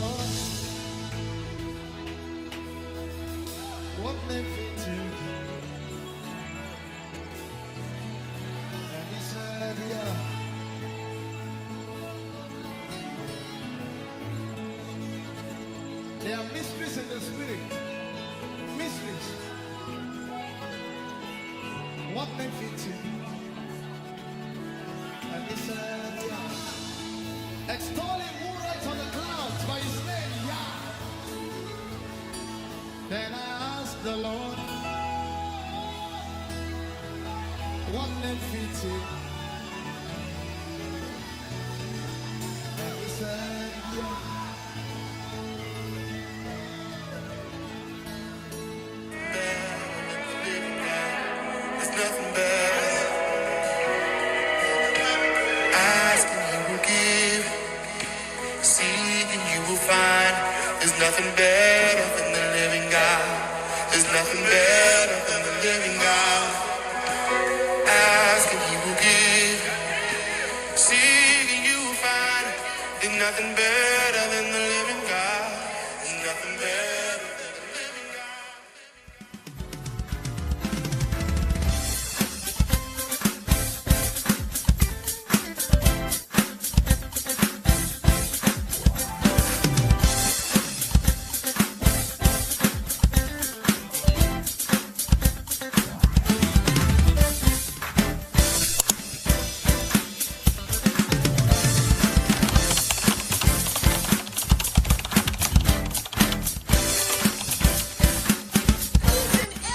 Lord, what name fits you? And he said, yeah. There are mysteries in the spirit. Mysteries. What name fits you? And he said, yeah. Extol him who rides on the clouds by his name, Yah. Then I asked the Lord, what name fits you? And he said, yeah. There's nothing better. Ask and you will give. Seek and you will find. There's nothing better than the living God. There's nothing better than the living God. Ask and he will give. Seek and you will find. There's nothing better than the living God. There's nothing better than the living God.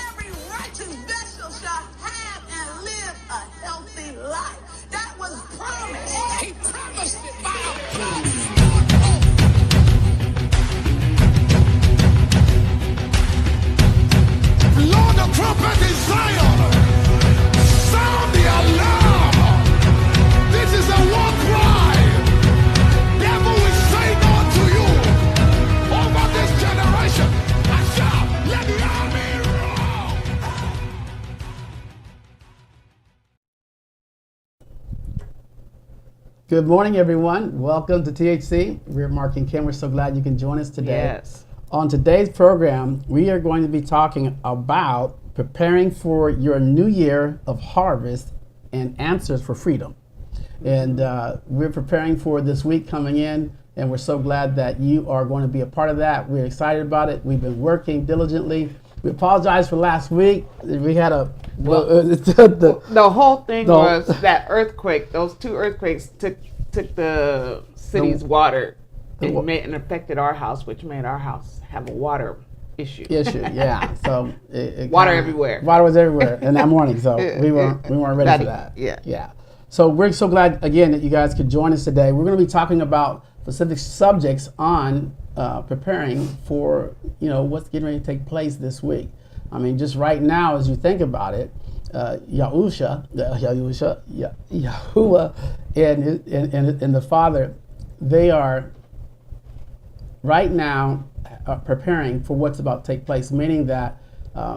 Every righteous vessel shall have and live a healthy life. That was promised. He promised it by a promise. Blow the trumpet in Zion. Sound the alarm. This is a war cry. Devil will say no to you over this generation. And shout, let the army roll. Good morning, everyone. Welcome to THC. We're Mark and Kim. We're so glad you can join us today. Yes. On today's program, we are going to be talking about preparing for your new year of harvest and answers for freedom. And we're preparing for this week coming in, and we're so glad that you are going to be a part of that. We're excited about it. We've been working diligently. We apologize for last week. We had a The whole thing No. was that earthquake. Those two earthquakes took the city's water and affected our house, which made our house have a water issue. issue. Yeah. So it Water kinda- everywhere. Water was everywhere in that morning. So we weren't ready for that. Yeah. Yeah. So we're so glad again that you guys could join us today. We're going to be talking about specific subjects on preparing for what's getting ready to take place this week. I mean, just right now as you think about it, Yahuwah, and the Father, they are right now preparing for what's about to take place, meaning that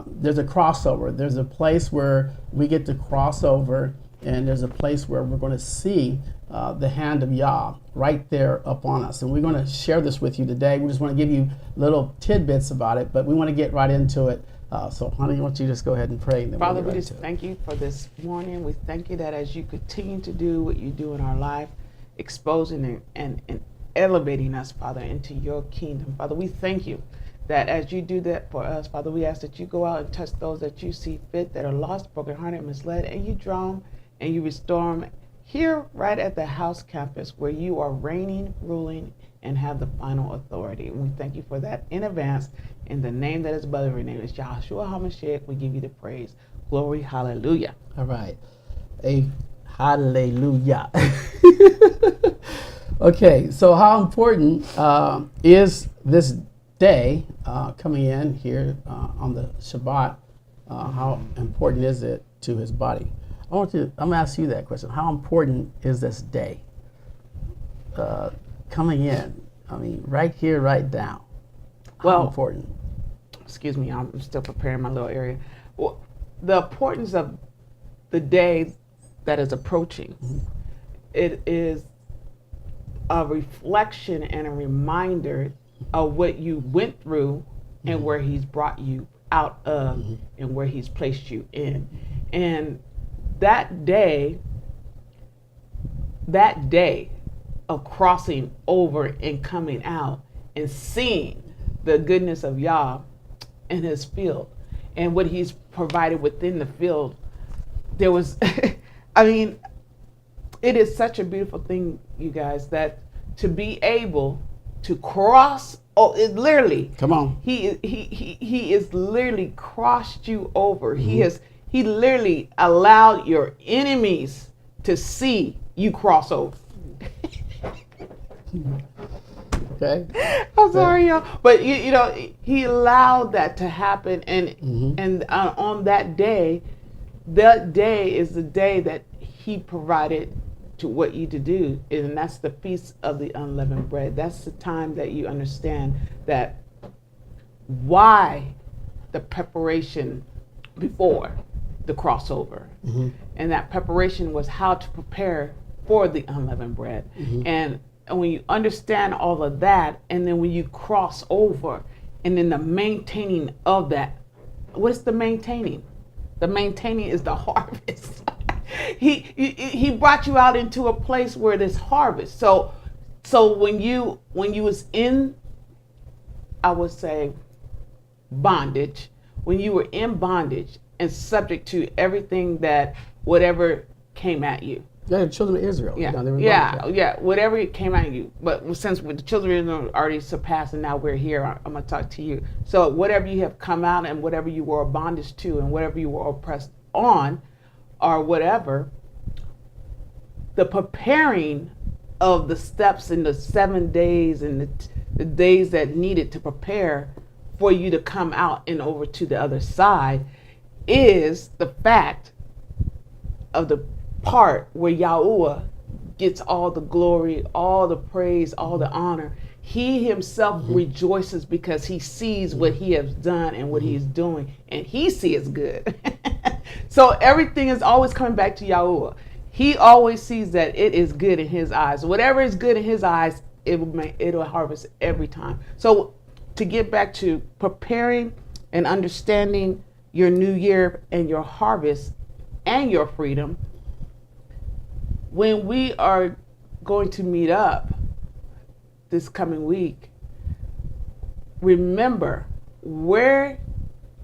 there's a crossover. There's a place where we get to cross over, and there's a place where we're going to see the hand of Yah right there upon us. And we're going to share this with you today. We just want to give you little tidbits about it, but we want to get right into it. So, honey, why don't you just go ahead and pray? And then Father, we'll we get just right thank you for this morning. We thank you that as you continue to do what you do in our life, exposing and elevating us, Father, into your kingdom. Father, we thank you that as you do that for us, Father, we ask that you go out and touch those that you see fit, that are lost, brokenhearted, misled, and you draw them and you restore them here right at the house campus where you are reigning, ruling, and have the final authority. And we thank you for that in advance. In the name that is above every name, is Yahusha Hamashiach. We give you the praise. Glory, hallelujah. All right. Hallelujah. Okay, so how important is this day coming in here on the Shabbat? How important is it to his body? I'm gonna ask you that question. How important is this day coming in? I mean, right here, right now. How important? Excuse me, I'm still preparing my little area. Well, the importance of the day that is approaching, it is a reflection and a reminder of what you went through and where he's brought you out of and where he's placed you in. And that day of crossing over and coming out and seeing the goodness of Yah in his field and what he's provided within the field, there was, I mean, it is such a beautiful thing, you guys, that to be able to cross, it literally, Come on. he is literally crossed you over. He literally allowed your enemies to see you cross over. Okay. I'm sorry, y'all, but you know, he allowed that to happen, and on that day is the day that he provided to what you to do, and that's the feast of the unleavened bread. That's the time that you understand that why the preparation before the crossover, and that preparation was how to prepare for the unleavened bread. And when you understand all of that, and then when you cross over, and then the maintaining of that, what is the maintaining? The maintaining is the harvest. He brought you out into a place where there's harvest. So when you was in, I would say, bondage, when you were in bondage and subject to everything that whatever came at you. Yeah, the children of Israel. Yeah, You know, they were whatever came at you. But since the children of Israel already surpassed, and now we're here, I'm going to talk to you. So whatever you have come out, and whatever you were bondage to, and whatever you were oppressed on, or whatever, the preparing of the steps in the 7 days and the days that needed to prepare for you to come out and over to the other side is the fact of the part where YAHUAH gets all the glory, all the praise, all the honor. He himself rejoices because he sees what he has done and what he is doing, and he sees good. So everything is always coming back to YAHUAH. He always sees that it is good in his eyes. Whatever is good in his eyes, it'll harvest every time. So to get back to preparing and understanding your new year and your harvest and your freedom, when we are going to meet up this coming week, remember where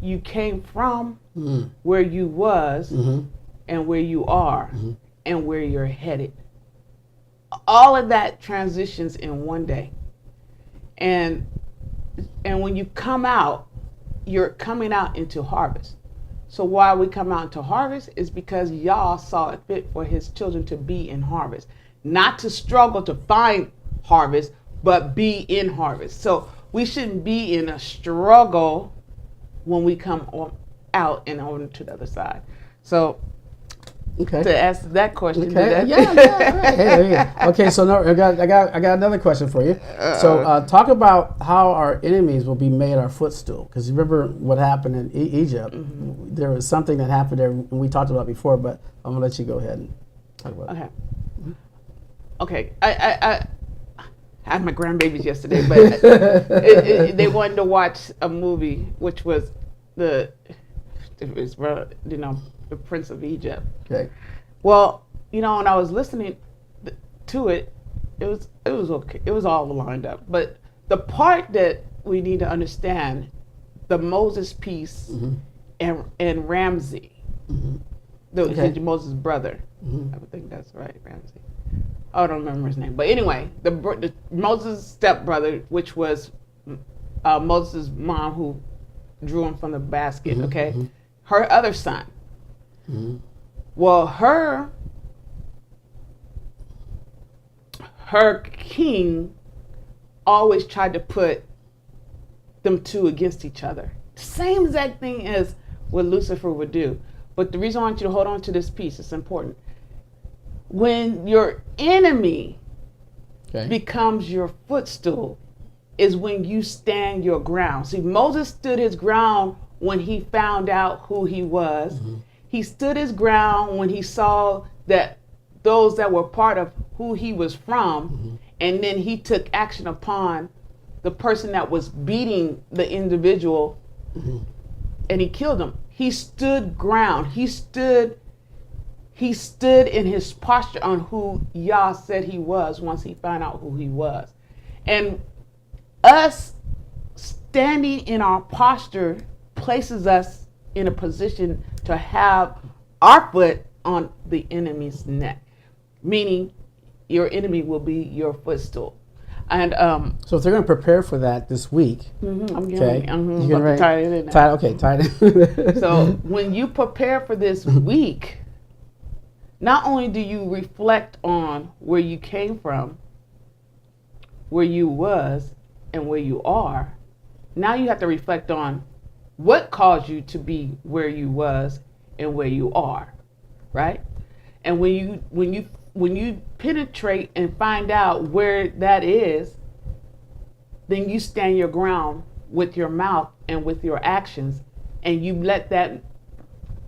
you came from, where you was, and where you are, and where you're headed. All of that transitions in one day. And when you come out, you're coming out into harvest. So why we come out into harvest is because Yah saw it fit for his children to be in harvest. Not to struggle to find harvest, but be in harvest. So we shouldn't be in a struggle when we come out and on to the other side. So to ask that question. Okay. Yeah. Okay. So no, I got another question for you. So talk about how our enemies will be made our footstool. Because remember what happened in Egypt. There was something that happened there, and we talked about before. But I'm gonna let you go ahead and talk about it. Okay. I had my grandbabies yesterday, but they wanted to watch a movie, which was the Prince of Egypt. Okay. Well, when I was listening to it, it was okay. It was all lined up. But the part that we need to understand, the Moses piece and Ramsey, Moses' brother. I would think that's right, Ramsey. I don't remember his name. But anyway, the Moses' stepbrother, which was Moses' mom who drew him from the basket, her other son. Well, her king always tried to put them two against each other. Same exact thing as what Lucifer would do. But the reason I want you to hold on to this piece, it's important. When your enemy becomes your footstool is when you stand your ground. See, Moses stood his ground when he found out who he was. He stood his ground when he saw that those that were part of who he was from, and then he took action upon the person that was beating the individual, and he killed him. He stood ground. He stood in his posture on who Yah said he was once he found out who he was. And us standing in our posture places us in a position to have our foot on the enemy's neck, meaning your enemy will be your footstool. And so if they're going to prepare for that this week, I'm okay, I'm about to tie it in now. Tie it in. So when you prepare for this week, not only do you reflect on where you came from, where you was, and where you are, now you have to reflect on what caused you to be where you was and where you are, right? And when you penetrate and find out where that is, then you stand your ground with your mouth and with your actions, and you let that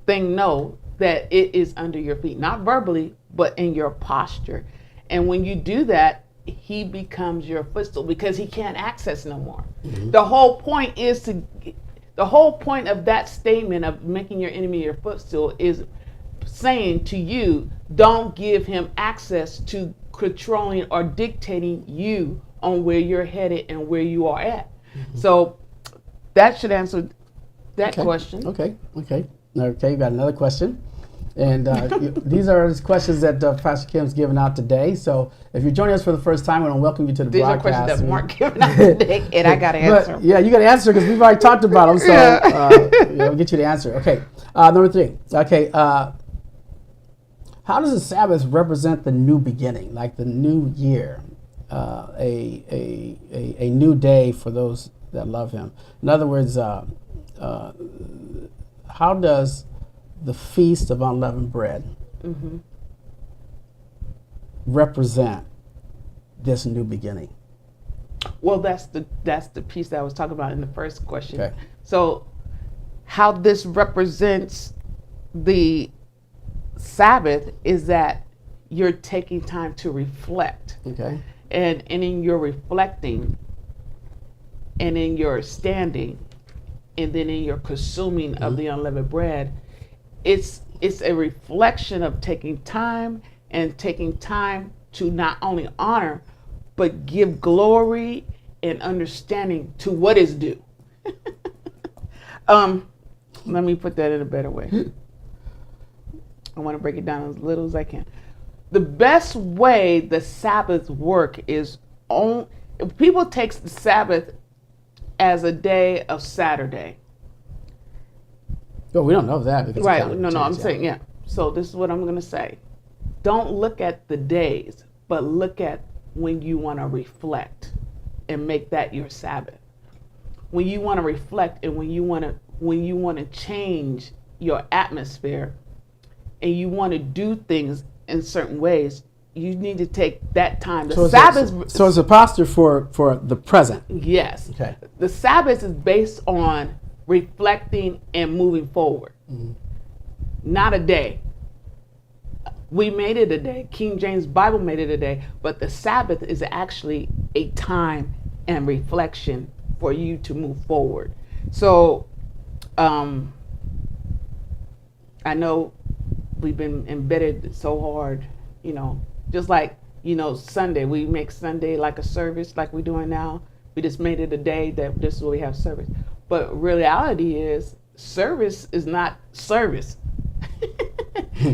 thing know that it is under your feet, not verbally, but in your posture. And when you do that, he becomes your footstool because he can't access no more. The whole point of that statement of making your enemy your footstool is saying to you, don't give him access to controlling or dictating you on where you're headed and where you are at. So that should answer that question. Okay, you got another question. And these are questions that Pastor Kim's given out today. So if you're joining us for the first time, I want to welcome you to the These broadcast. are questions that weren't given out today, and I got to answer them. Yeah, you got to answer because we've already talked about them. So we'll get you the answer. Okay, number 3. Okay, how does the Sabbath represent the new beginning, like the new year, a new day for those that love Him? In other words, how does the Feast of Unleavened Bread represent this new beginning? Well, that's the piece that I was talking about in the first question. Okay. So how this represents the Sabbath is that you're taking time to reflect. Okay. And in your reflecting, and in your standing, and then in your consuming of the unleavened bread, it's a reflection of taking time to not only honor, but give glory and understanding to what is due. Let me put that in a better way. I want to break it down as little as I can. The best way the Sabbath work is people takes the Sabbath as a day of Saturday. Well, we don't know that because Right. I'm saying, yeah. So this is what I'm going to say. Don't look at the days, but look at when you want to reflect and make that your Sabbath. When you want to reflect and when you want to change your atmosphere and you want to do things in certain ways, you need to take that time. The Sabbath. So it's a posture for the present. Yes. Okay. The Sabbath is based on reflecting and moving forward. Not a day. We made it a day. King James Bible made it a day, but the Sabbath is actually a time and reflection for you to move forward. So I know we've been embedded so hard, just like, Sunday, we make Sunday like a service like we're doing now. We just made it a day that this is where we have service. But reality is service is not service.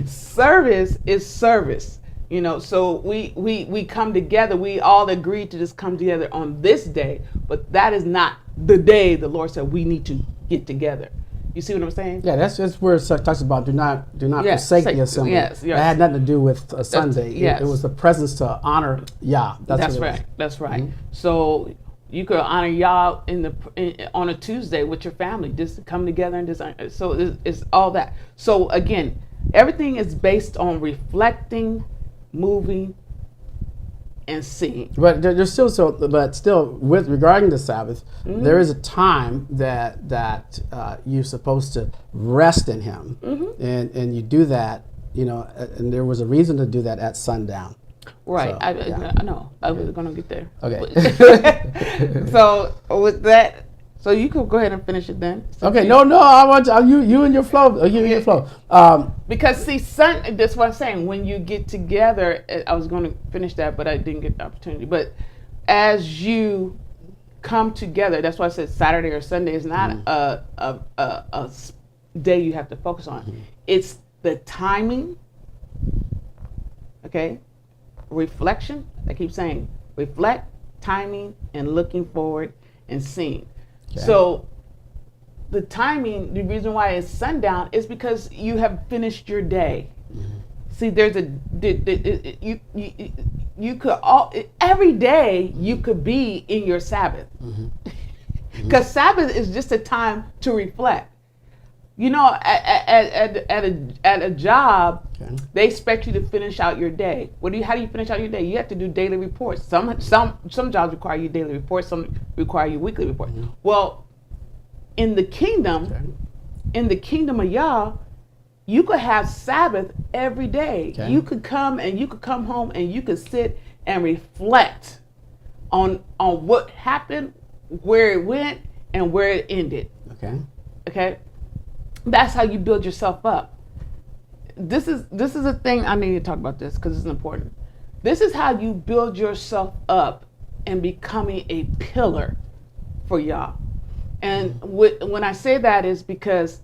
Service is service. So we come together. We all agreed to just come together on this day, but that is not the day the Lord said we need to get together. You see what I'm saying? Yeah, that's where it talks about do not forsake the assembly. Yes. That had nothing to do with a Sunday. Yes. It was the presence to honor Yah. That's right. That's right. So you could honor Yah on a Tuesday with your family. Just come together and just. So it's all that. So again, everything is based on reflecting, moving, and seeing. But there's still with regarding the Sabbath, there is a time that you're supposed to rest in Him, and you do that, and there was a reason to do that at sundown. Right. So, I know. I was going to get there. Okay. So with that, so you could go ahead and finish it then. Okay. No. I want you and your flow. You and your flow. Because see, that's what I'm saying. When you get together, I was going to finish that, but I didn't get the opportunity. But as you come together, that's why I said Saturday or Sunday is not a day you have to focus on. It's the timing. Okay, reflection. I keep saying reflect, timing, and looking forward and seeing. Okay. So the timing, the reason why it's sundown is because you have finished your day. See, there's you could every day you could be in your Sabbath, because Sabbath is just a time to reflect. You know, at a job, they expect you to finish out your day. How do you finish out your day? You have to do daily reports. Some jobs require you daily reports. Some require you weekly reports. Well, in the kingdom, of YAH, you could have Sabbath every day. Okay. You could come home and you could sit and reflect on what happened, where it went, and where it ended. Okay. That's how you build yourself up. This is a thing I need to talk about this because it's important. This is how you build yourself up and becoming a pillar for YAH. And when I say that is because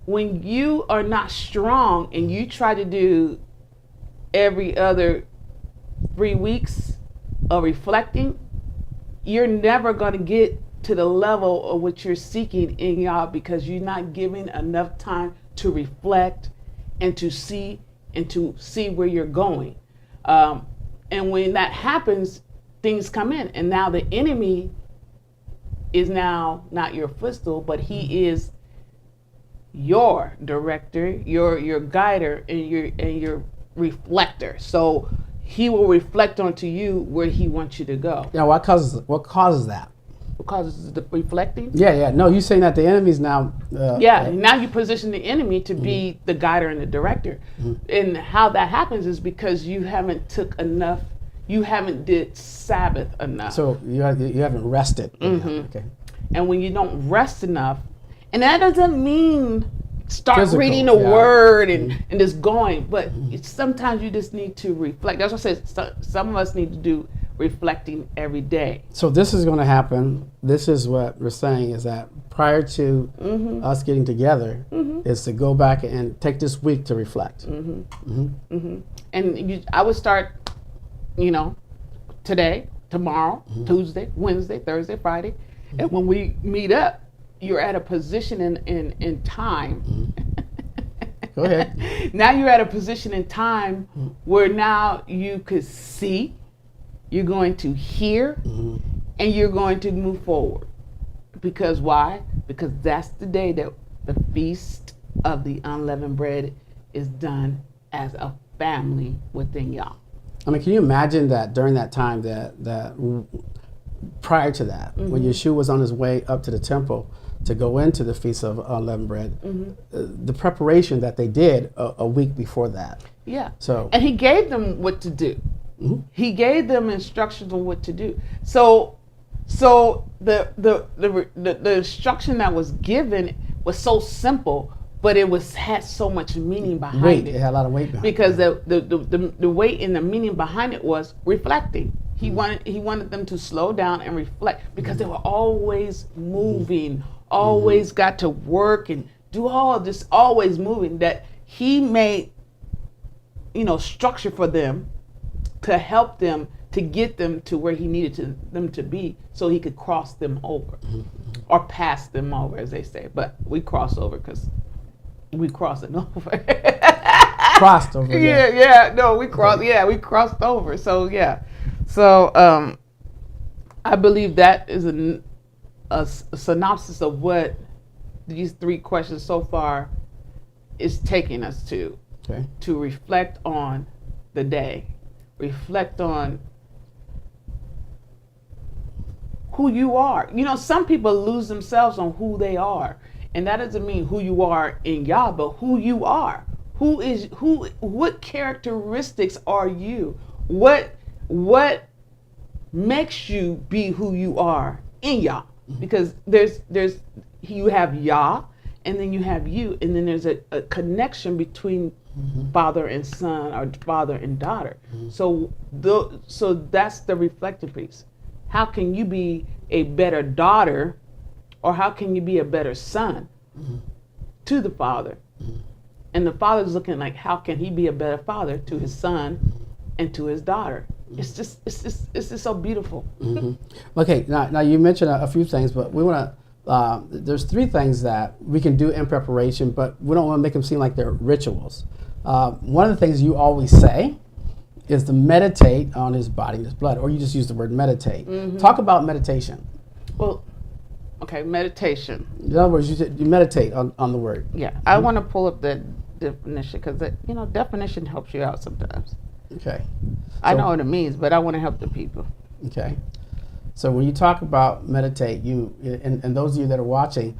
when you are not strong and you try to do every other 3 weeks of reflecting, you're never going to get to the level of what you're seeking in YAH because you're not giving enough time to reflect and to see where you're going. And when that happens, things come in, and now the enemy is now not your footstool, but he is your director, your guider, and your reflector. So he will reflect onto you where he wants you to go. Yeah, what causes that? Because the reflecting? Yeah. No, you're saying that the enemy's now... now you position the enemy to be the guider and the director. And how that happens is because you haven't did Sabbath enough. So you haven't rested enough. Okay. And when you don't rest enough, and that doesn't mean start Physical, reading the word and just going, but sometimes you just need to reflect. That's what I said, some of us need to do reflecting every day. So this is going to happen. This is what we're saying is that prior to us getting together is to go back and take this week to reflect. And I would start, today, tomorrow, Tuesday, Wednesday, Thursday, Friday. And when we meet up, you're at a position in time. Go ahead. Now you're at a position in time where now you could see, you're going to hear, and you're going to move forward. Because why? Because that's the day that the feast of the unleavened bread is done as a family within YAH. I mean, can you imagine that during that time that prior to that, when Yeshua was on his way up to the temple to go into the Feast of Unleavened Bread, the preparation that they did a week before that. Yeah. So, and he gave them what to do. He gave them instructions on what to do. So the instruction that was given was so simple, but it had so much meaning behind it. It had a lot of weight behind it. Because the weight and the meaning behind it was reflecting. He wanted them to slow down and reflect because they were always moving, always got to work and do all of this, always moving, that he made, structure for them to help them, to get them to where he needed them to be so he could cross them over or pass them over, as they say. But we cross over because we crossing over. Crossed over. We crossed over. So So I believe that is a synopsis of what these 3 questions so far is taking us to. Okay. To reflect on the day, reflect on who you are. Some people lose themselves on who they are, and that doesn't mean who you are in YAH, but who you are. What characteristics are you? what makes you be who you are in Yah? Because there's you have Yah, and then you have you, and then there's a connection between father and son, or father and daughter. So that's the reflective piece. How can you be a better daughter, or how can you be a better son to the father? And the father's looking like, how can he be a better father to his son and to his daughter? It's just so beautiful. Okay, now you mentioned a few things, but we want to. There's 3 things that we can do in preparation, but we don't want to make them seem like they're rituals. One of the things you always say is to meditate on his body and his blood, or you just use the word meditate. Talk about meditation. Well, okay, meditation. In other words, you meditate on the word. Yeah, I want to pull up the definition, because definition helps you out sometimes. Okay. I know what it means, but I want to help the people. Okay. So when you talk about meditate, and those of you that are watching,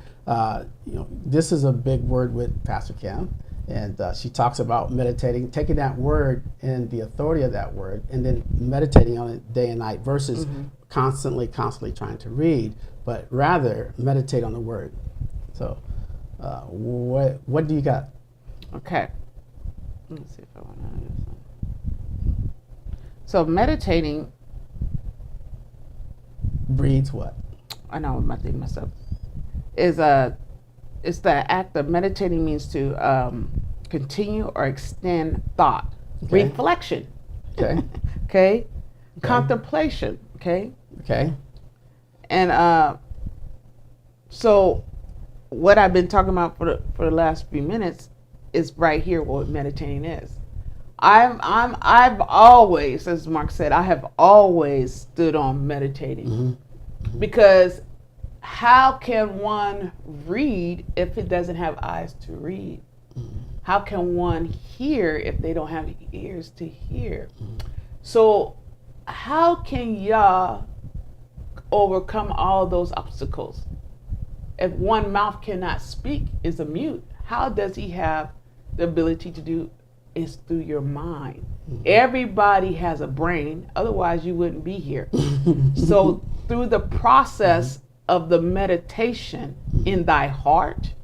this is a big word with Pastor Kim, and she talks about meditating, taking that word and the authority of that word, and then meditating on it day and night versus constantly trying to read, but rather meditate on the word. So, what do you got? Okay. Let me see if I want to do something. So meditating breeds what? I know I'm thinking myself. It's the act of meditating, means to continue or extend thought, reflection. Okay. Okay. Contemplation. Okay. Okay. And so what I've been talking about for the last few minutes is right here what meditating is. I've always, as Mark said, I have always stood on meditating, because how can one read if it doesn't have eyes to read? How can one hear if they don't have ears to hear? So how can Yah overcome all those obstacles? If one mouth cannot speak, is a mute, how does he have the ability to do? Is through your mind. Everybody has a brain, otherwise you wouldn't be here. So through the process of the meditation in thy heart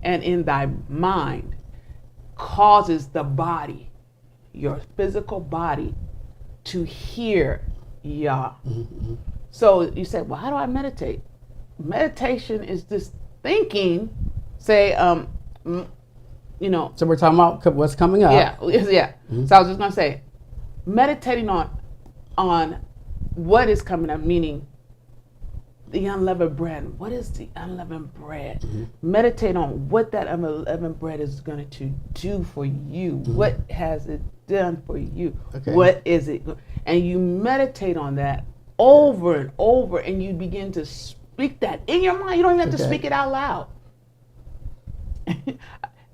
and in thy mind causes the body, your physical body, to hear Yah. So you say, well, how do I meditate? Meditation is just thinking, say, So we're talking about what's coming up. Yeah. So I was just gonna say, meditating on what is coming up, meaning the unleavened bread. What is the unleavened bread? Meditate on what that unleavened bread is going to do for you. What has it done for you? Okay. What is it? And you meditate on that over and over, and you begin to speak that in your mind. You don't even have to speak it out loud.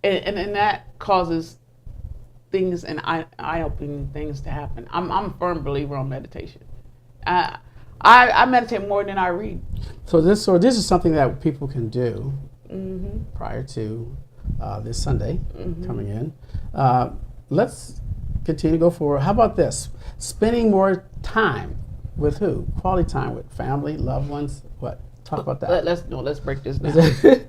And that causes things and eye-opening things to happen. I'm a firm believer on meditation. I meditate more than I read. So this is something that people can do prior to this Sunday coming in. Let's continue to go forward. How about this? Spending more time with who? Quality time with family, loved ones. What? Talk about that. Let's break this down.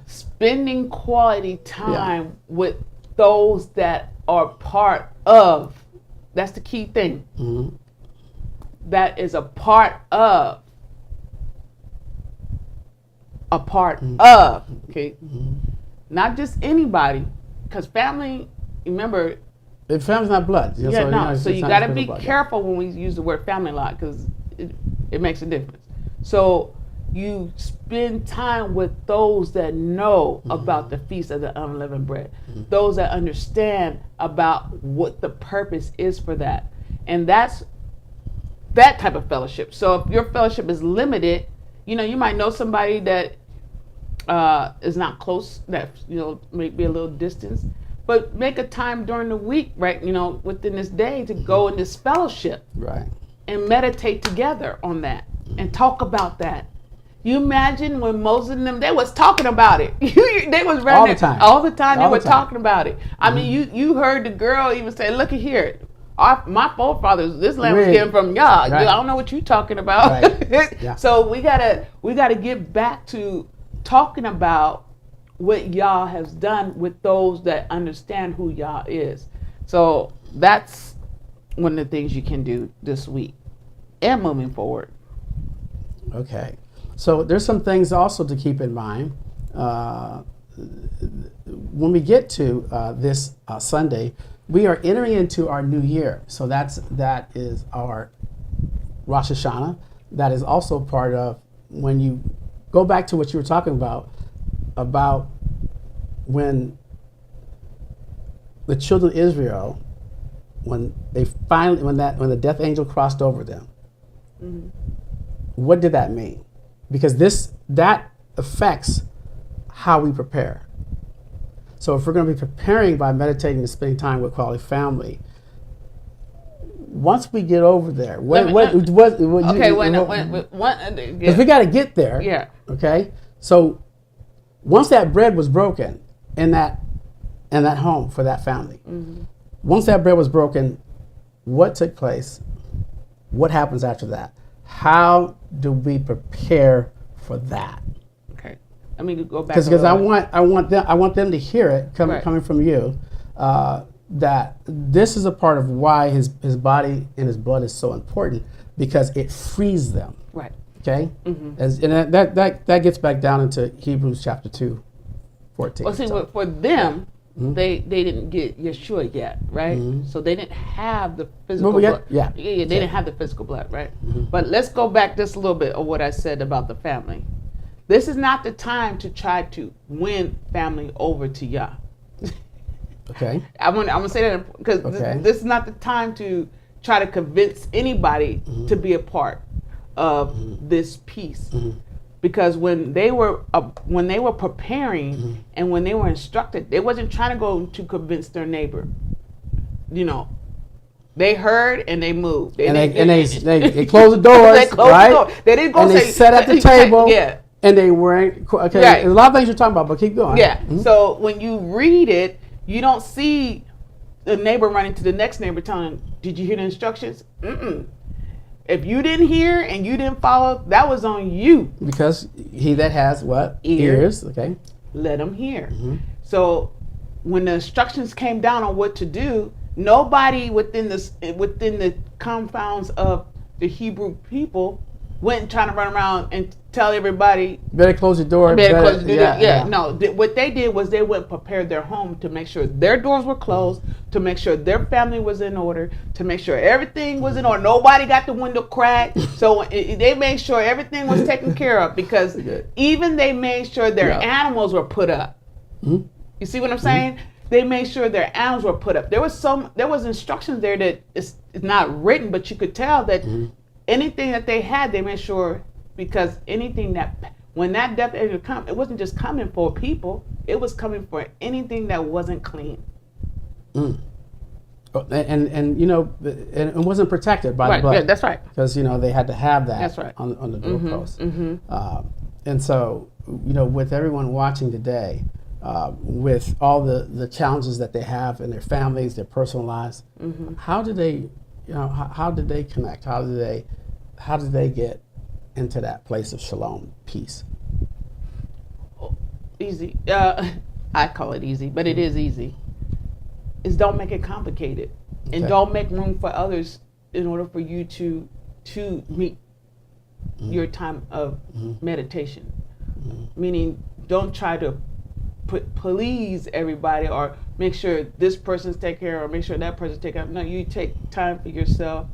Spending quality time with those that are part of. That's the key thing. That is a part of. Okay, not just anybody, because family. Remember, if family's not blood. So you got to be careful when we use the word family a lot, because it makes a difference. So you spend time with those that know about the Feast of the Unleavened Bread, those that understand about what the purpose is for that. And that's that type of fellowship. So if your fellowship is limited, you might know somebody that is not close, that, may be a little distance, but make a time during the week, right, within this day to go in this fellowship. Right. And meditate together on that and talk about that. You imagine when Moses and them, they was talking about it. They was running all the time. They were talking about it. I mean, you heard the girl even say, "Look at here, My forefathers, this land was Really? given from Yah. Right. I don't know what you're talking about. Right. Yeah. So we gotta get back to talking about what Yah has done with those that understand who Yah is. So that's one of the things you can do this week and moving forward. Okay. So there's some things also to keep in mind. When we get to this Sunday, we are entering into our new year. So that is our Rosh Hashanah. That is also part of, when you go back to what you were talking about when the children of Israel, when the death angel crossed over them. Mm-hmm. What did that mean? Because that affects how we prepare. So if we're going to be preparing by meditating and spending time with quality family, once we get over there, because we got to get there. Yeah. Okay. So once that bread was broken in that home for that family, mm-hmm. once that bread was broken, what took place? What happens after that? How do we prepare for that? Okay. Let me go back. Because I want them to hear it coming from you, that this is a part of why his body and his blood is so important, because it frees them. Right. Okay. Mm-hmm. And that gets back down into Hebrews chapter 2:14. Well, see, for them, mm-hmm. they didn't get Yeshua yet, right? Mm-hmm. So they didn't have the physical blood. They didn't have the physical blood, right? Mm-hmm. But let's go back just a little bit of what I said about the family. This is not the time to try to win family over to Yah. Okay. I'm gonna say that because this is not the time to try to convince anybody mm-hmm. to be a part of mm-hmm. this peace. Mm-hmm. Because when they were preparing mm-hmm. and when they were instructed, they wasn't trying to go to convince their neighbor. You know, they heard and they moved. They closed the doors. They closed the door. They didn't go and they sat at the table. Yeah. And they weren't okay. Right. There's a lot of things you're talking about, but keep going. Yeah. Mm-hmm. So when you read it, you don't see the neighbor running to the next neighbor telling, "Did you hear the instructions?" Mm-mm. If you didn't hear and you didn't follow, that was on you. Because he that has what? Ears. Okay. Let him hear. Mm-hmm. So when the instructions came down on what to do, nobody within the confounds of the Hebrew people went trying to run around and tell everybody, better close your door. No, what they did was they went and prepared their home to make sure their doors were closed, to make sure their family was in order, to make sure everything was in order. Nobody got the window cracked. So they made sure everything was taken care of, because even they made sure their animals were put up. Mm-hmm. You see what I'm saying? Mm-hmm. They made sure their animals were put up. There was instructions there that it's not written, but you could tell that mm-hmm. anything that they had, they made sure, because when that death angel come, it wasn't just coming for people, it was coming for anything that wasn't clean. Mm. And you know, and it wasn't protected by the blood. Yeah, that's right. Because they had to have that. That's right. on the doorpost. Mm-hmm. Mm-hmm. And so with everyone watching today, with all the challenges that they have in their families, their personal lives, mm-hmm. how did they connect? How did they get into that place of shalom, peace? Easy. I call it easy, but it is easy. Is don't make it complicated, and don't make room for others in order for you to meet mm-hmm. your time of mm-hmm. meditation. Mm-hmm. Meaning, don't try to please everybody or make sure this person's taken care of or make sure that person's taken care of. No, you take time for yourself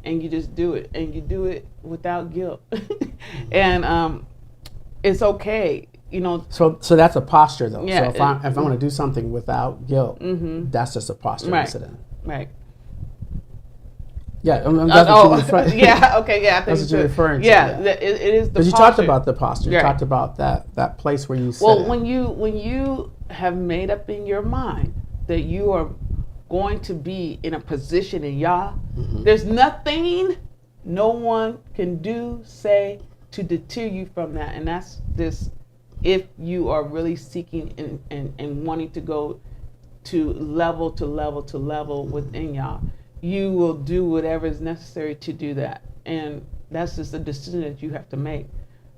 and you just do it, and you do it without guilt. And it's okay, So that's a posture, though. Yeah, so if I'm going to do something without guilt, mm-hmm. that's just a posture to sit in. Right. Yeah, that's what you're referring. Yeah. Okay. Yeah. I think that's what you're referring to. Yeah, it is the. Because you talked about the posture. You talked about that place where you sit. Well, when you have made up in your mind that you are going to be in a position in Yah, mm-hmm. there's nothing no one can do, say to deter you from that, and that's this. If you are really seeking and wanting to go to level within Yah, you will do whatever is necessary to do that. And that's just a decision that you have to make.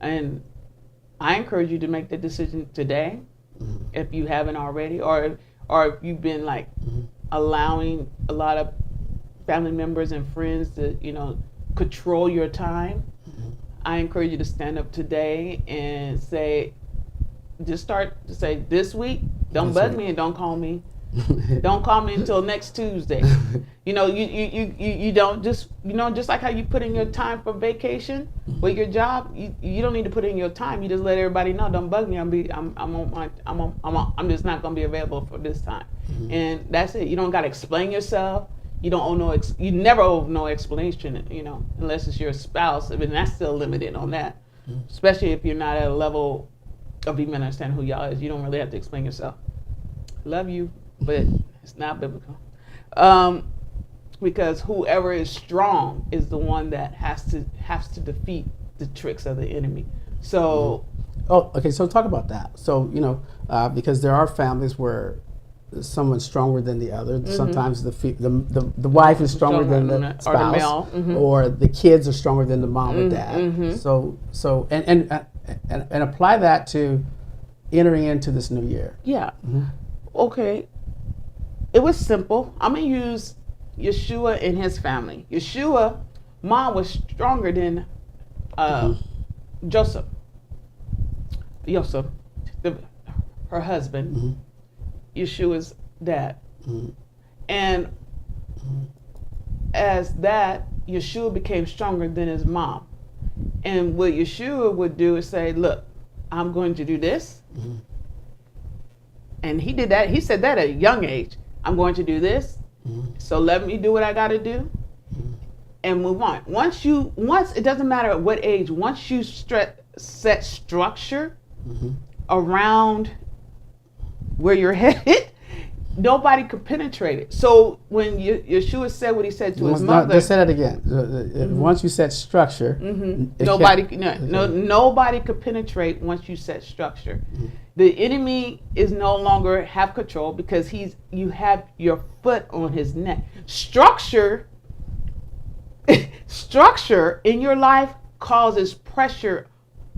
And I encourage you to make the decision today, if you haven't already, or if you've been like allowing a lot of family members and friends to, control your time. I encourage you to stand up today and say, just start to say, this week, don't bug me and don't call me. Don't call me until next Tuesday. You don't just, just like how you put in your time for vacation with your job, you don't need to put in your time. You just let everybody know, don't bug me. I'm just not going to be available for this time. And that's it. You don't got to explain yourself. You don't owe no, you never owe no explanation, unless it's your spouse. I mean, that's still limited on that, especially if you're not at a level of even understanding who y'all is. You don't really have to explain yourself. Love you, but it's not biblical. Because whoever is strong is the one that has to defeat the tricks of the enemy. So, okay. So talk about that. So because there are families where someone's stronger than the other. Sometimes the wife is stronger than the spouse, or the male, or the kids are stronger than the mom or dad. So and apply that to entering into this new year. Yeah. Okay. It was simple. I'm gonna use Yeshua and his family. Yeshua, mom was stronger than Joseph, her husband. Yeshua's dad. And as that, Yeshua became stronger than his mom. And what Yeshua would do is say, look, I'm going to do this. And he did that. He said that at a young age. I'm going to do this. So let me do what I got to do and move on. Once it doesn't matter at what age, once you set structure around where you're headed, nobody could penetrate it. So when Yeshua said what he said to his mother, just say that again. Once you set structure, nobody could penetrate. Once you set structure, the enemy is no longer have control because you have your foot on his neck. Structure in your life causes pressure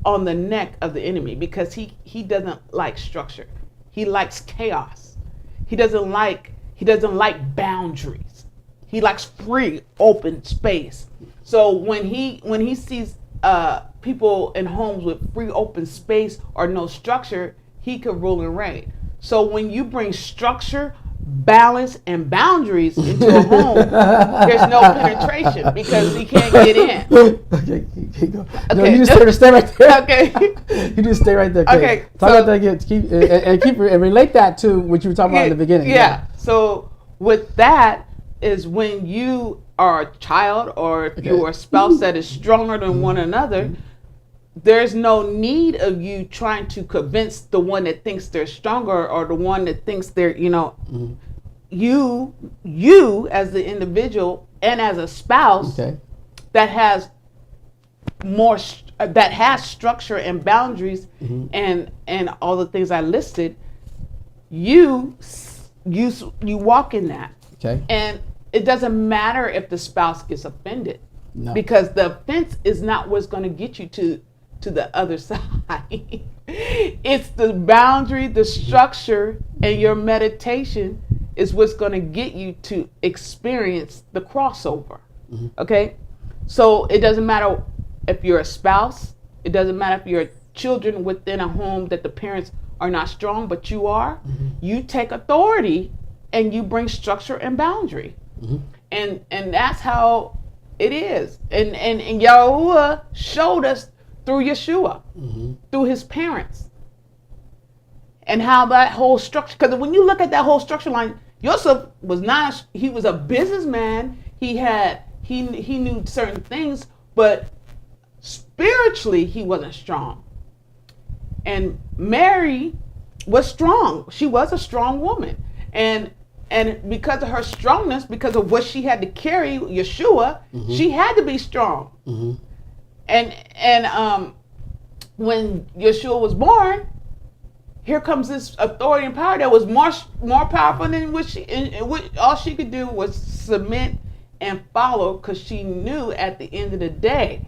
on the neck of the enemy because he doesn't like structure. He likes chaos. He doesn't like boundaries. He likes free, open space. So when he sees people in homes with free, open space or no structure, he could rule and reign. So when you bring structure, balance, and boundaries into a home, there's no penetration because he can't get in. Okay, go. No, you just stay right there. Okay. You just stay right there. Okay. Talk about that again. And relate that to what you were talking about in the beginning. Yeah. So with that is when you are a child or if you're a spouse that is stronger than one another, there's no need of you trying to convince the one that thinks they're stronger or the one that thinks they're, you as the individual and as a spouse that has structure and boundaries and all the things I listed, you walk in that. Okay. And it doesn't matter if the spouse gets offended. No. Because the offense is not what's going to get you to the other side. It's the boundary, the structure, and your meditation is what's going to get you to experience the crossover. Okay? So it doesn't matter if you're a spouse. It doesn't matter if you're children within a home that the parents are not strong, but you are. You take authority and you bring structure and boundary. And that's how it is. And Yahuwah showed us through Yeshua, through his parents, and how that whole structure, because when you look at that whole structure line, Joseph he was a businessman. He knew certain things, but spiritually he wasn't strong. And Mary was strong. She was a strong woman. And because of her strongness, because of what she had to carry, Yeshua, she had to be strong. And when Yeshua was born, here comes this authority and power that was more powerful than all she could do was submit and follow, because she knew at the end of the day,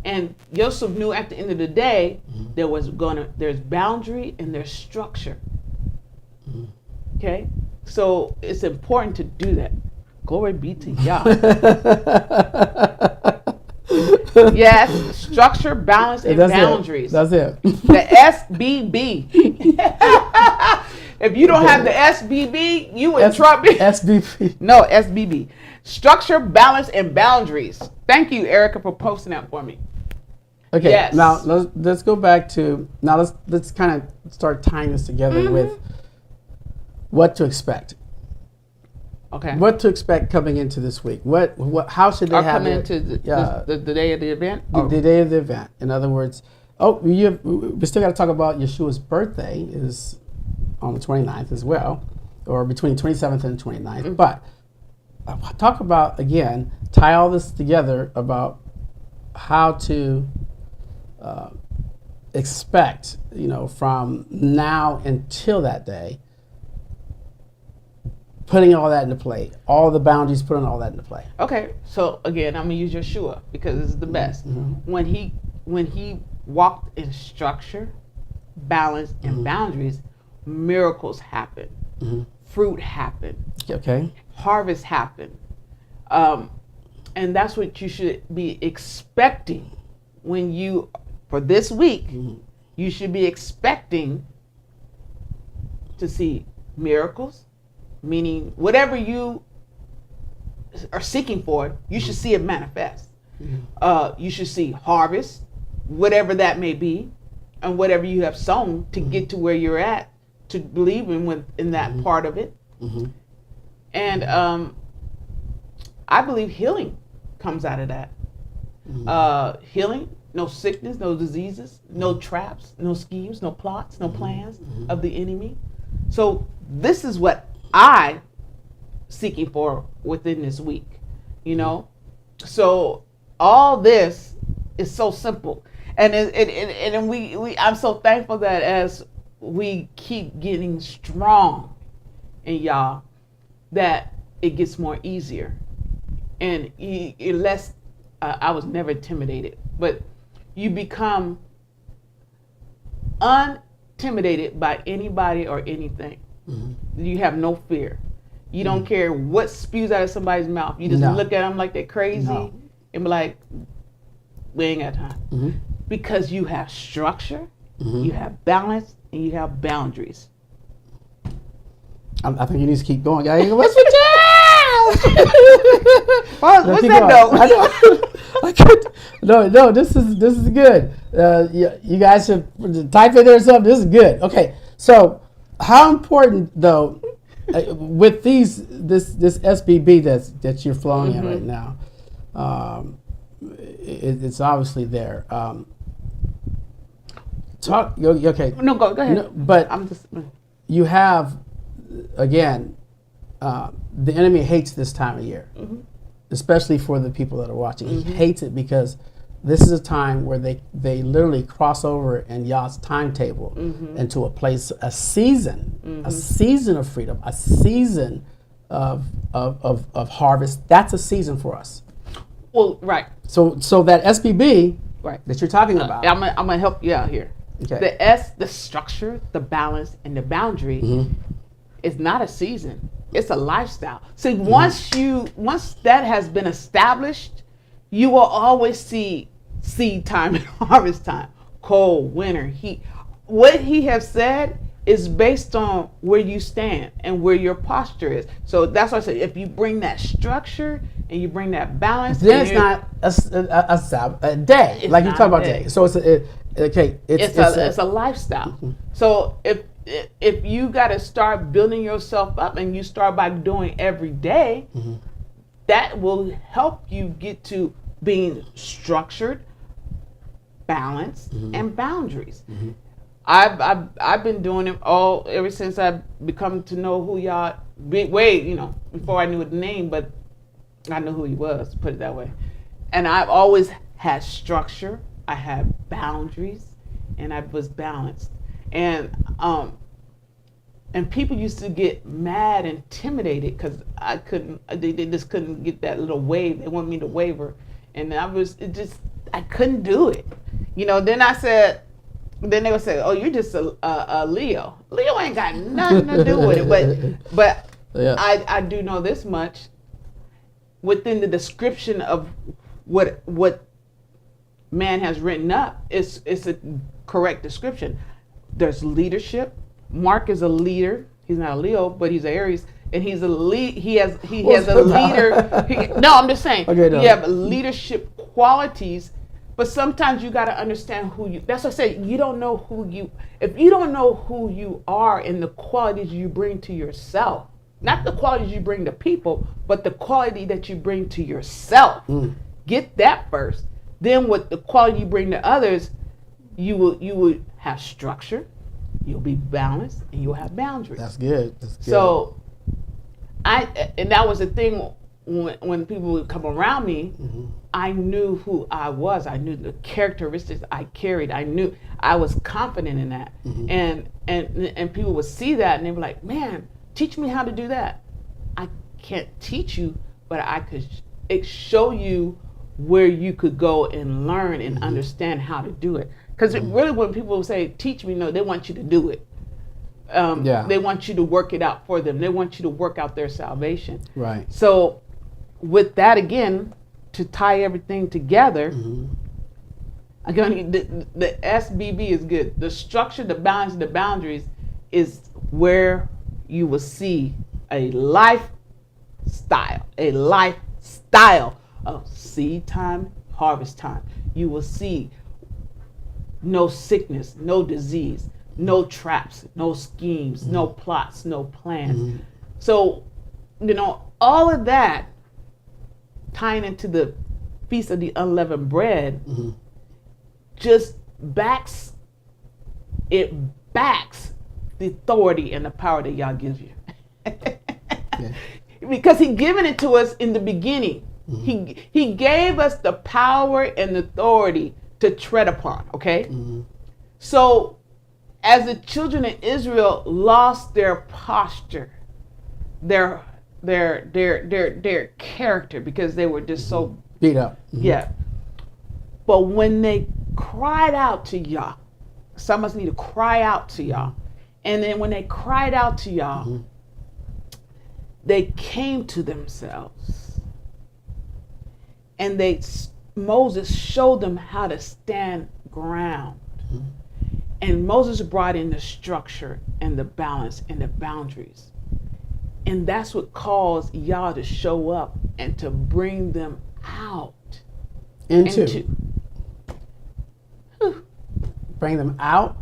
and Joseph knew at the end of the day, there's boundary and there's structure. Okay? So it's important to do that. Glory be to Yah. Yes, structure, balance, and boundaries. That's it. The SBB. If you don't have the SBB, you in trouble. SBB. No, SBB. Structure, balance, and boundaries. Thank you, Erica, for posting that for me. Okay. Yes. Now let's go back to let's kind of start tying this together with what to expect. Okay. What to expect coming into this week? How should they have coming into the day of the event? The day of the event. In other words, we still got to talk about Yeshua's birthday is on the 29th as well, or between 27th and 29th. But talk about, again, tie all this together about how to expect, from now until that day, putting all that into play, all the boundaries, putting all that into play. Okay, so again, I'm gonna use Yeshua because this is the best. When he walked in structure, balance, and boundaries, miracles happen, fruit happen, Okay. harvest happen, and that's what you should be expecting for this week. You should be expecting to see miracles. Meaning, whatever you are seeking for, you should see it manifest. You should see harvest, whatever that may be, and whatever you have sown to get to where you're at, to believe in that part of it. And I believe healing comes out of that. Healing, no sickness, no diseases, no traps, no schemes, no plots, no plans of the enemy. So this is what I seeking for within this week, So all this is so simple, and I'm so thankful that as we keep getting strong in Yah, that it gets more easier, and less. I was never intimidated, but you become unintimidated by anybody or anything. You have no fear. You don't care what spews out of somebody's mouth. You just look at them like they're crazy and be like, we ain't got time. Because you have structure, you have balance, and you have boundaries. I think you need to keep going. What's with you? What's that though? No, this is good. You guys should type in there something. This is good. Okay, so how important though with this SBB that you're flowing in right now? It's obviously there. Okay. No, go ahead. No, but you have, again, the enemy hates this time of year, especially for the people that are watching. He hates it because this is a time where they literally cross over in Yah's timetable into a season of freedom, a season of harvest. That's a season for us. Well, right. So that SBB that you're talking about. I'm gonna help you out here. Okay. The structure, the balance, and the boundary is not a season. It's a lifestyle. See, once that has been established, you will always see seed time and harvest time, cold, winter, heat. What he has said is based on where you stand and where your posture is. So that's why I say, if you bring that structure and you bring that balance, then it's not a day, like you talk about day. So it's a lifestyle. So if you got to start building yourself up, and you start by doing every day, that will help you get to being structured, balanced, and boundaries. I've been doing it ever since I've become to know who y'all before I knew the name, but I knew who he was, put it that way. And I've always had structure, I had boundaries, and I was balanced. And And people used to get mad, intimidated, because they just couldn't get that little wave. They wanted me to waver. And I couldn't do it. Then they would say, oh, you're just a Leo. Leo ain't got nothing to do with it. But yeah. I do know this much. Within the description of what man has written up, it's a correct description. There's leadership. Mark is a leader. He's not a Leo, but he's an Aries, and he's a lead. He has a leader. I'm just saying. Okay, no. You have leadership qualities, but sometimes you got to understand who you. That's what I say. You don't know who you. If you don't know who you are and the qualities you bring to yourself, not the qualities you bring to people, but the quality that you bring to yourself. Get that first. Then, with the quality you bring to others, you will have structure. You'll be balanced, and you'll have boundaries. That's good. So, and that was the thing when people would come around me. Mm-hmm. I knew who I was. I knew the characteristics I carried. I knew I was confident in that. Mm-hmm. And people would see that, and they were like, "Man, teach me how to do that." I can't teach you, but I could show you where you could go and learn and understand how to do it. Because really, when people say, teach me, no, they want you to do it. They want you to work it out for them. They want you to work out their salvation. Right. So with that, again, to tie everything together, again, the SBB is good. The structure, the balance, the boundaries is where you will see a lifestyle of seed time, harvest time. You will see no sickness, no disease, no traps, no schemes, no plots, no plans. So, all of that tying into the Feast of the Unleavened Bread just backs the authority and the power that Yah gives you. Because he given it to us in the beginning. He gave us the power and authority to tread upon, okay? So as the children of Israel lost their posture, their character, because they were just so beat up. Yeah. But when they cried out to Yah, some of us need to cry out to Yah. And then when they cried out to Yah, they came to themselves. And Moses showed them how to stand ground. And Moses brought in the structure and the balance and the boundaries. And that's what caused Yah to show up and to bring them out. Bring them out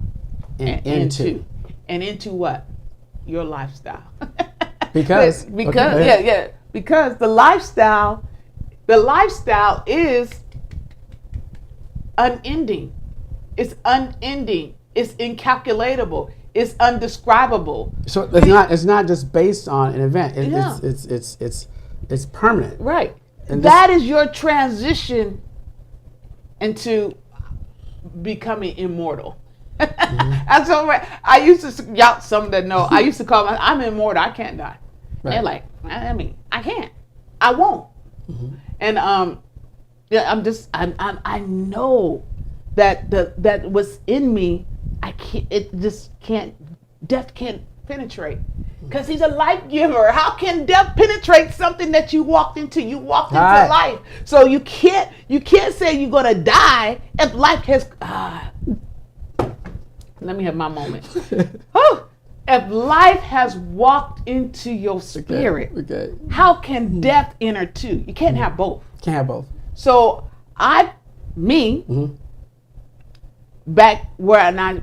and into. And into what? Your lifestyle. Because the lifestyle is unending. It's unending. It's incalculable. It's undescribable. So it's not just based on an event. It's permanent. Right. And that is your transition into becoming immortal. That's all right. I used to, y'all, some that know, I used to call I'm immortal. I can't die. Right. They're like, I can't. I won't. And I know that what's in me, death can't penetrate. Because he's a life giver. How can death penetrate something that you walked into? You walked into life. So you can't say you're gonna die if life has let me have my moment. If life has walked into your spirit, how can death enter too? You can't have both. Can't have both. So back where I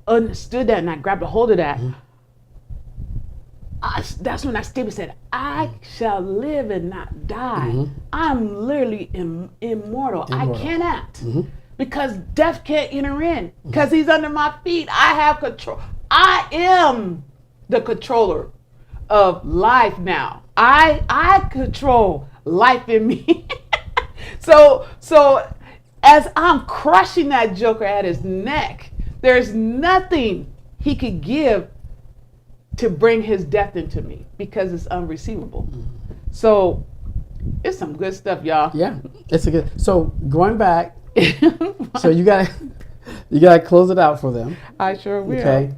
understood that and I grabbed a hold of that, that's when I Stephen said, I shall live and not die. I'm literally immortal. I cannot. Because death can't enter in. Because he's under my feet. I have control. I am the controller of life now. I control life in me. So as I'm crushing that joker at his neck, there's nothing he could give to bring his death into me because it's unreceivable. So it's some good stuff, y'all. Yeah, it's a good. So going back, so you gotta close it out for them. I sure will. Okay.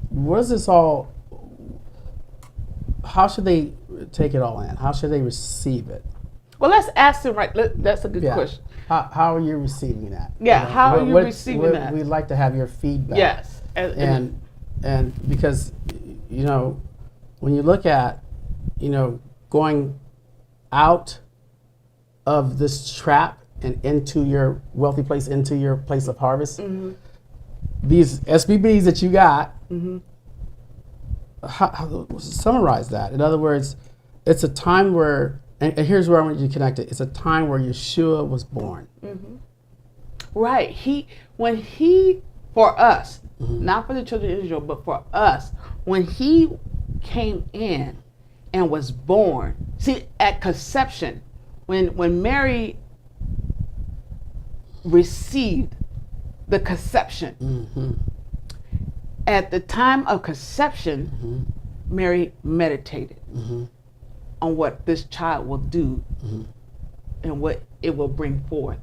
What is this all? How should they take it all in? How should they receive it? Well, let's ask them. Right, that's a good Yeah. question. How are you receiving that? Yeah, how are you receiving that? We'd like to have your feedback. Yes, And because, you know, when you look at, you know, going out of this trap and into your wealthy place, into your place of harvest, these SBBs that you got, how, summarize that. In other words, it's a time where, and here's where I want you to connect it. It's a time where Yahusha was born. Right. When he, for us, not for the children of Israel, but for us, when he came in and was born, see, at conception, when Mary received the conception, at the time of conception, Mary meditated on what this child will do and what it will bring forth.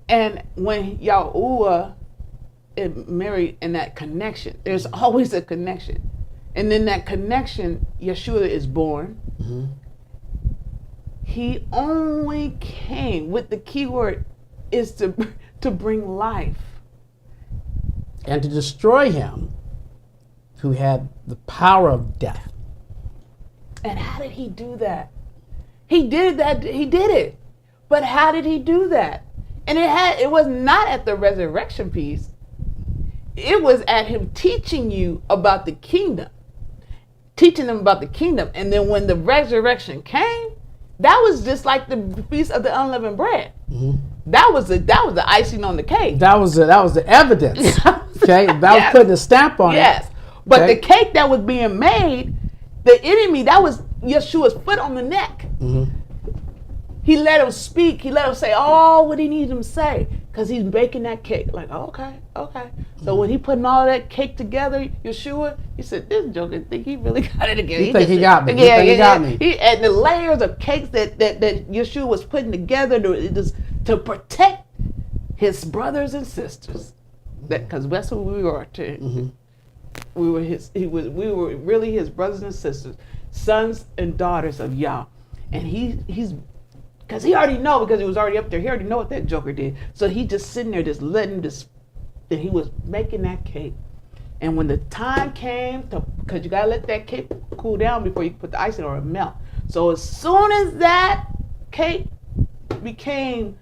And when YAHUAH and Mary and that connection, there's always a connection. And in that connection, Yeshua is born. He only came with the key word is to bring life. And to destroy him who had the power of death. And how did he do that? He did it. But how did he do that? And it was not at the resurrection piece. It was at him teaching you about the kingdom. Teaching them about the kingdom. And then when the resurrection came, that was just like the feast of the unleavened bread. That was the icing on the cake. That was the evidence. Okay, that was putting a stamp on it. Yes, but the cake that was being made, the enemy, that was Yeshua's foot on the neck. He let him speak. He let him say all what he needed him to say because he's baking that cake. Like, okay. So when he putting all that cake together, Yeshua, he said, "This joker think he really got it together. He think he got me. Yeah, he got me." And the layers of cakes that Yeshua was putting together to protect his brothers and sisters. Because that's what we were to. We were really his brothers and sisters, sons and daughters of Yah. And he's because he already know, because he was already up there, he already know what that joker did. So he just sitting there just letting this, that he was making that cake. And when the time came because you gotta let that cake cool down before you put the icing or it melt. So as soon as that cake became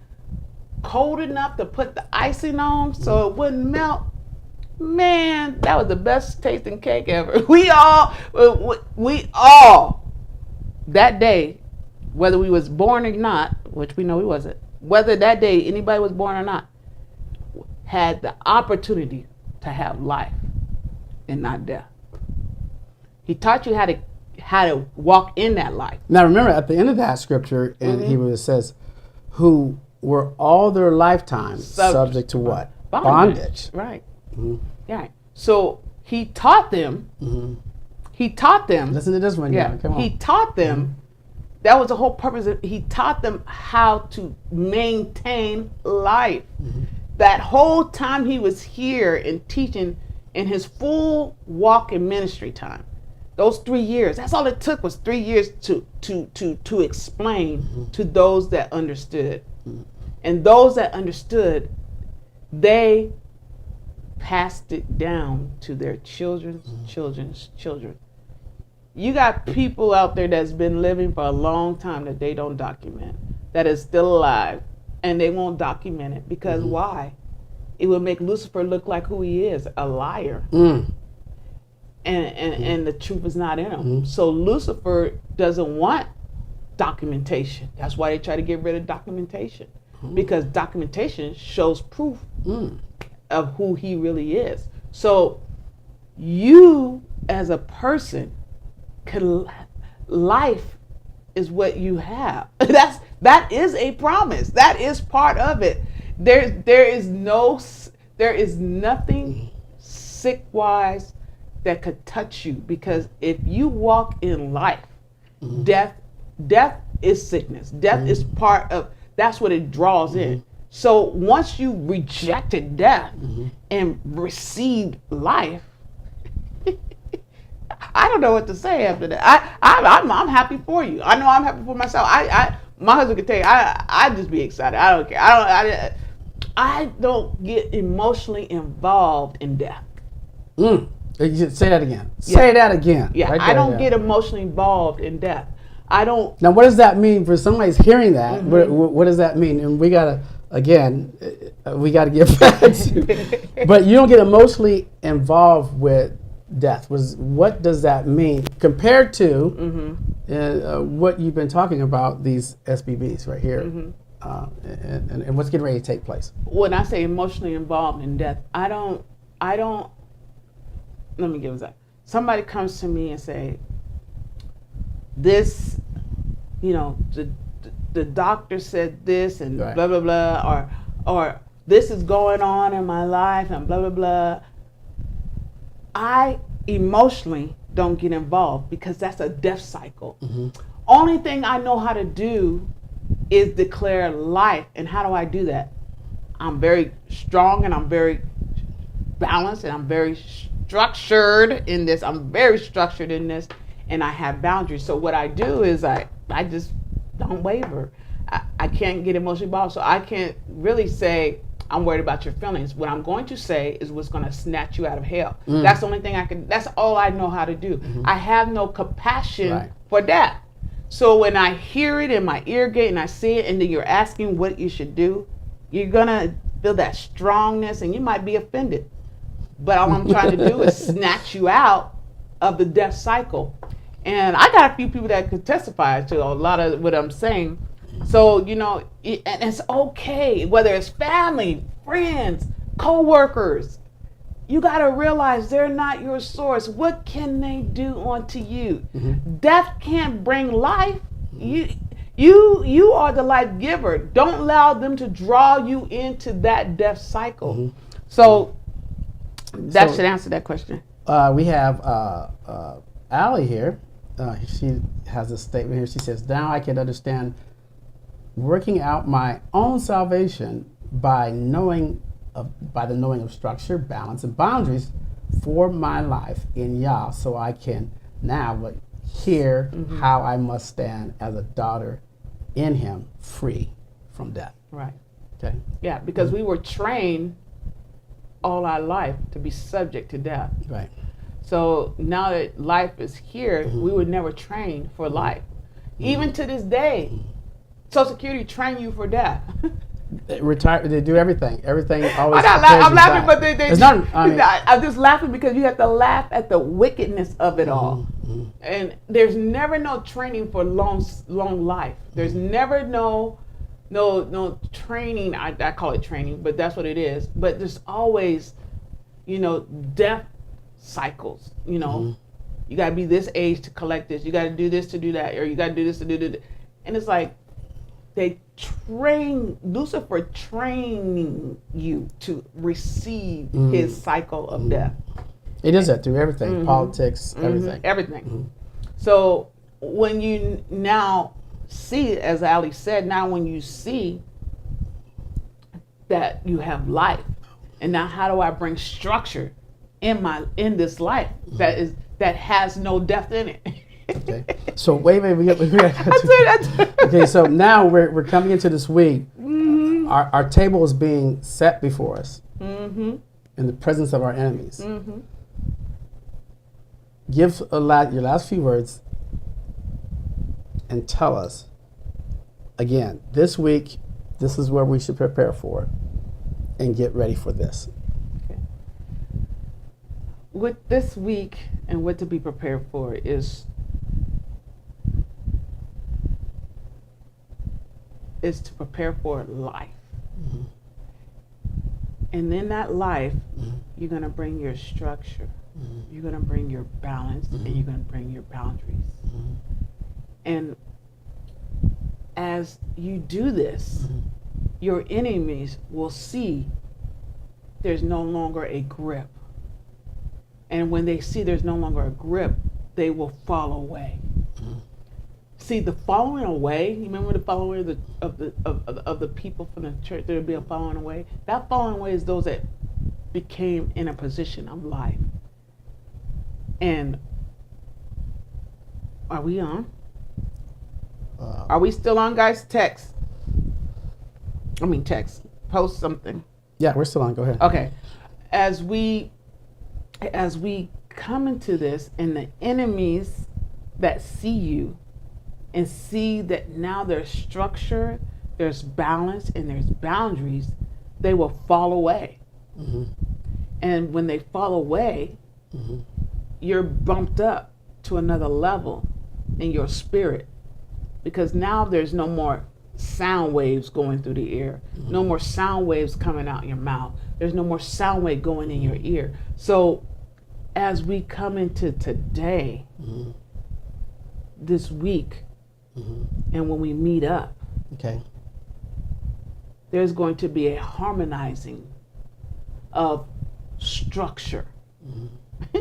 cold enough to put the icing on so it wouldn't melt, man, that was the best tasting cake ever. We all that day, whether we was born or not, which we know we wasn't, whether that day anybody was born or not, had the opportunity to have life and not death. He taught you how to walk in that life. Now remember, at the end of that scripture in Hebrews, it says, who were all their lifetime subject to what? Bondage. Right. Yeah. So he taught them. He taught them. Listen to this one. Yeah. Come on. He taught them. That was the whole purpose. He taught them how to maintain life. That whole time he was here and teaching in his full walk in ministry time. Those 3 years. That's all it took, was 3 years to explain to those that understood. And those that understood, they passed it down to their children's children's children. You got people out there that's been living for a long time that they don't document, that is still alive, and they won't document it because why? It would make Lucifer look like who he is, a liar. And the truth is not in him. So Lucifer doesn't want documentation. That's why they try to get rid of documentation, because documentation shows proof of who he really is. So you as a person, life is what you have. That is a promise. That is part of it. There is nothing sick wise that could touch you, because if you walk in life, Mm-hmm. death is sickness. Death is part of, that's what it draws in. So once you rejected death and received life, I don't know what to say after that. I'm happy for you. I know I'm happy for myself. My husband can tell you, I just be excited. I don't care. I don't get emotionally involved in death. You should say that again. Say that again. Yeah, Right I there, don't yeah. get emotionally involved in death. I don't. Now, what does that mean for somebody's hearing that? What does that mean? And we gotta get back to. But you don't get emotionally involved with death. What does that mean compared to what you've been talking about, these SBBs right here, and what's getting ready to take place? When I say emotionally involved in death, I don't. Let me give an example. Somebody comes to me and say, this, the doctor said this and Right. blah blah blah, or this is going on in my life and blah blah blah. I emotionally don't get involved because that's a death cycle. Only thing I know how to do is declare life. And how do I do that? I'm very strong and I'm very balanced and I'm very structured in this. I'm very structured in this, and I have boundaries. So what I do is I just don't waver. I can't get emotionally involved, so I can't really say I'm worried about your feelings. What I'm going to say is what's going to snatch you out of hell. That's the only thing I can. That's all I know how to do. I have no compassion for that. So when I hear it in my ear gate and I see it, and then you're asking what you should do, you're gonna feel that strongness, and you might be offended. But all I'm trying to do is snatch you out of the death cycle. And I got a few people that could testify to a lot of what I'm saying. So, and it's okay, whether it's family, friends, co-workers, you got to realize they're not your source. What can they do unto you? Death can't bring life. You are the life giver. Don't allow them to draw you into that death cycle. So that should answer that question. We have Allie here. She has a statement here. She says, now I can understand working out my own salvation by the knowing of structure, balance, and boundaries for my life in Yah, so I can now hear how I must stand as a daughter in Him, free from death. Right. Okay. Yeah, because we were trained all our life to be subject to death. Right. So now that life is here, we were never trained for life. Even to this day, Social Security train you for death. They do everything. Everything always. I'm laughing, but it's not. I'm just laughing because you have to laugh at the wickedness of it all. And there's never no training for long life. There's never no training. I call it training, but that's what it is. But there's always, death cycles. You got to be this age to collect this. You got to do this to do that, or you got to do this to do that. And it's like Lucifer training you to receive his cycle of death. He does that through everything, politics, everything. Everything. So when you now see, as Ali said, now when you see that you have life, and now how do I bring structure in this life that has no death in it? Okay. So wait, we got okay, so now we're coming into this week. Our table is being set before us in the presence of our enemies. Give your last few words and tell us again, this week, this is where we should prepare for and get ready for this. Okay. With this week and what to be prepared for is to prepare for life. And in that life, you're going to bring your structure, you're going to bring your balance, and you're going to bring your boundaries. And as you do this, your enemies will see there's no longer a grip. And when they see there's no longer a grip, they will fall away. See, the falling away, you remember the falling away of the people from the church, there would be a falling away? That falling away is those that became in a position of life. And are we on? Are we still on, guys? Text. Post something. Yeah, we're still on. Go ahead. Okay. As we come into this, and the enemies that see you and see that now there's structure, there's balance, and there's boundaries, they will fall away. Mm-hmm. And when they fall away, mm-hmm. you're bumped up to another level in your spirit, because now there's no more sound waves going through the ear, mm-hmm. no more sound waves coming out your mouth, there's no more sound wave going in your ear. So as we come into today, mm-hmm. this week, mm-hmm. and when we meet up, okay, there's going to be a harmonizing of structure, mm-hmm.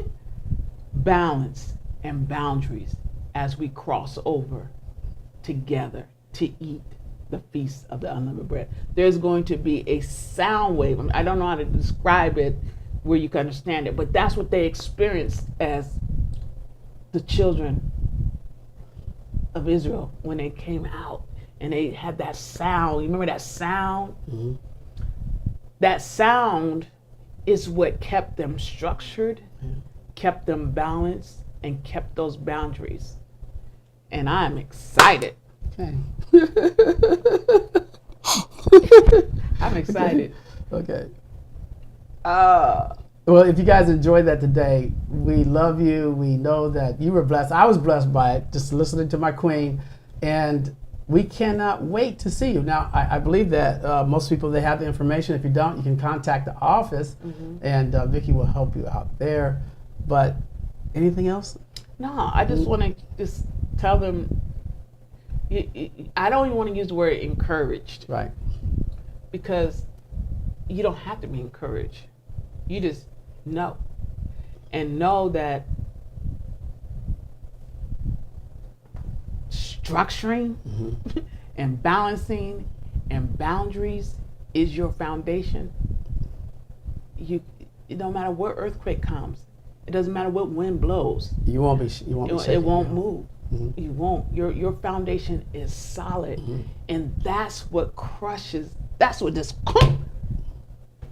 balance, and boundaries as we cross over together to eat the feast of the unlimited bread. There's going to be a sound wave. I don't know how to describe it where you can understand it, but that's what they experienced as the children of Israel when they came out, and they had that sound. You remember that sound? Mm-hmm. That sound is what kept them structured, kept them balanced, and kept those boundaries. And I'm excited. Okay. I'm excited. Okay. Well, if you guys enjoyed that today, we love you. We know that you were blessed. I was blessed by it, just listening to my queen. And we cannot wait to see you. Now, I believe that most people, they have the information. If you don't, you can contact the office, mm-hmm. and Vicki will help you out there. But anything else? No, I just want to just tell them, I don't even want to use the word encouraged. Right. Because you don't have to be encouraged. You just know. And know that structuring, mm-hmm. and balancing and boundaries is your foundation. It don't matter what earthquake comes. It doesn't matter what wind blows. You won't be shaken. It won't move. Mm-hmm. You won't. Your foundation is solid, mm-hmm. and that's what crushes. That's what just.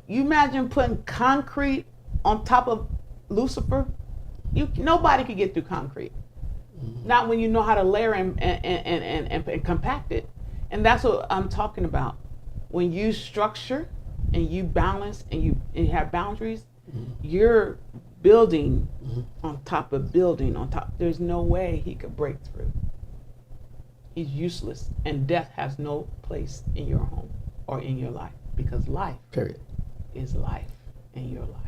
You imagine putting concrete on top of Lucifer? Nobody could get through concrete. Mm-hmm. Not when you know how to layer and compact it. And that's what I'm talking about. When you structure and you balance and you have boundaries, mm-hmm. you're building, mm-hmm. on top of building on top. There's no way he could break through. He's useless, and death has no place in your home or in your life, because life, period, is life in your life.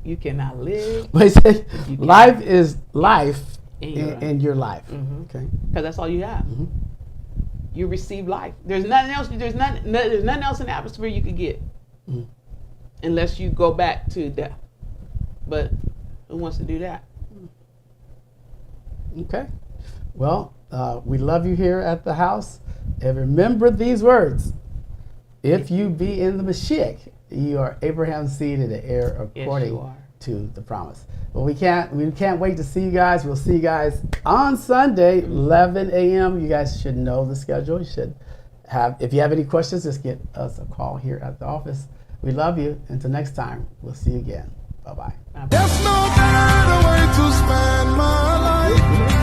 You cannot live. Life is life in your life. Mm-hmm. Okay, because that's all you have. Mm-hmm. You receive life. There's nothing else. There's nothing else in the atmosphere you could get, mm-hmm. unless you go back to death. But who wants to do that? Okay. Well, we love you here at the house. And remember these words. If you be in the Mashiach, you are Abraham's seed and the heir according to the promise. Well, we can't wait to see you guys. We'll see you guys on Sunday, 11 a.m. You guys should know the schedule. You should have, if you have any questions, just get us a call here at the office. We love you. Until next time, we'll see you again. Bye-bye. There's no better way to spend my life.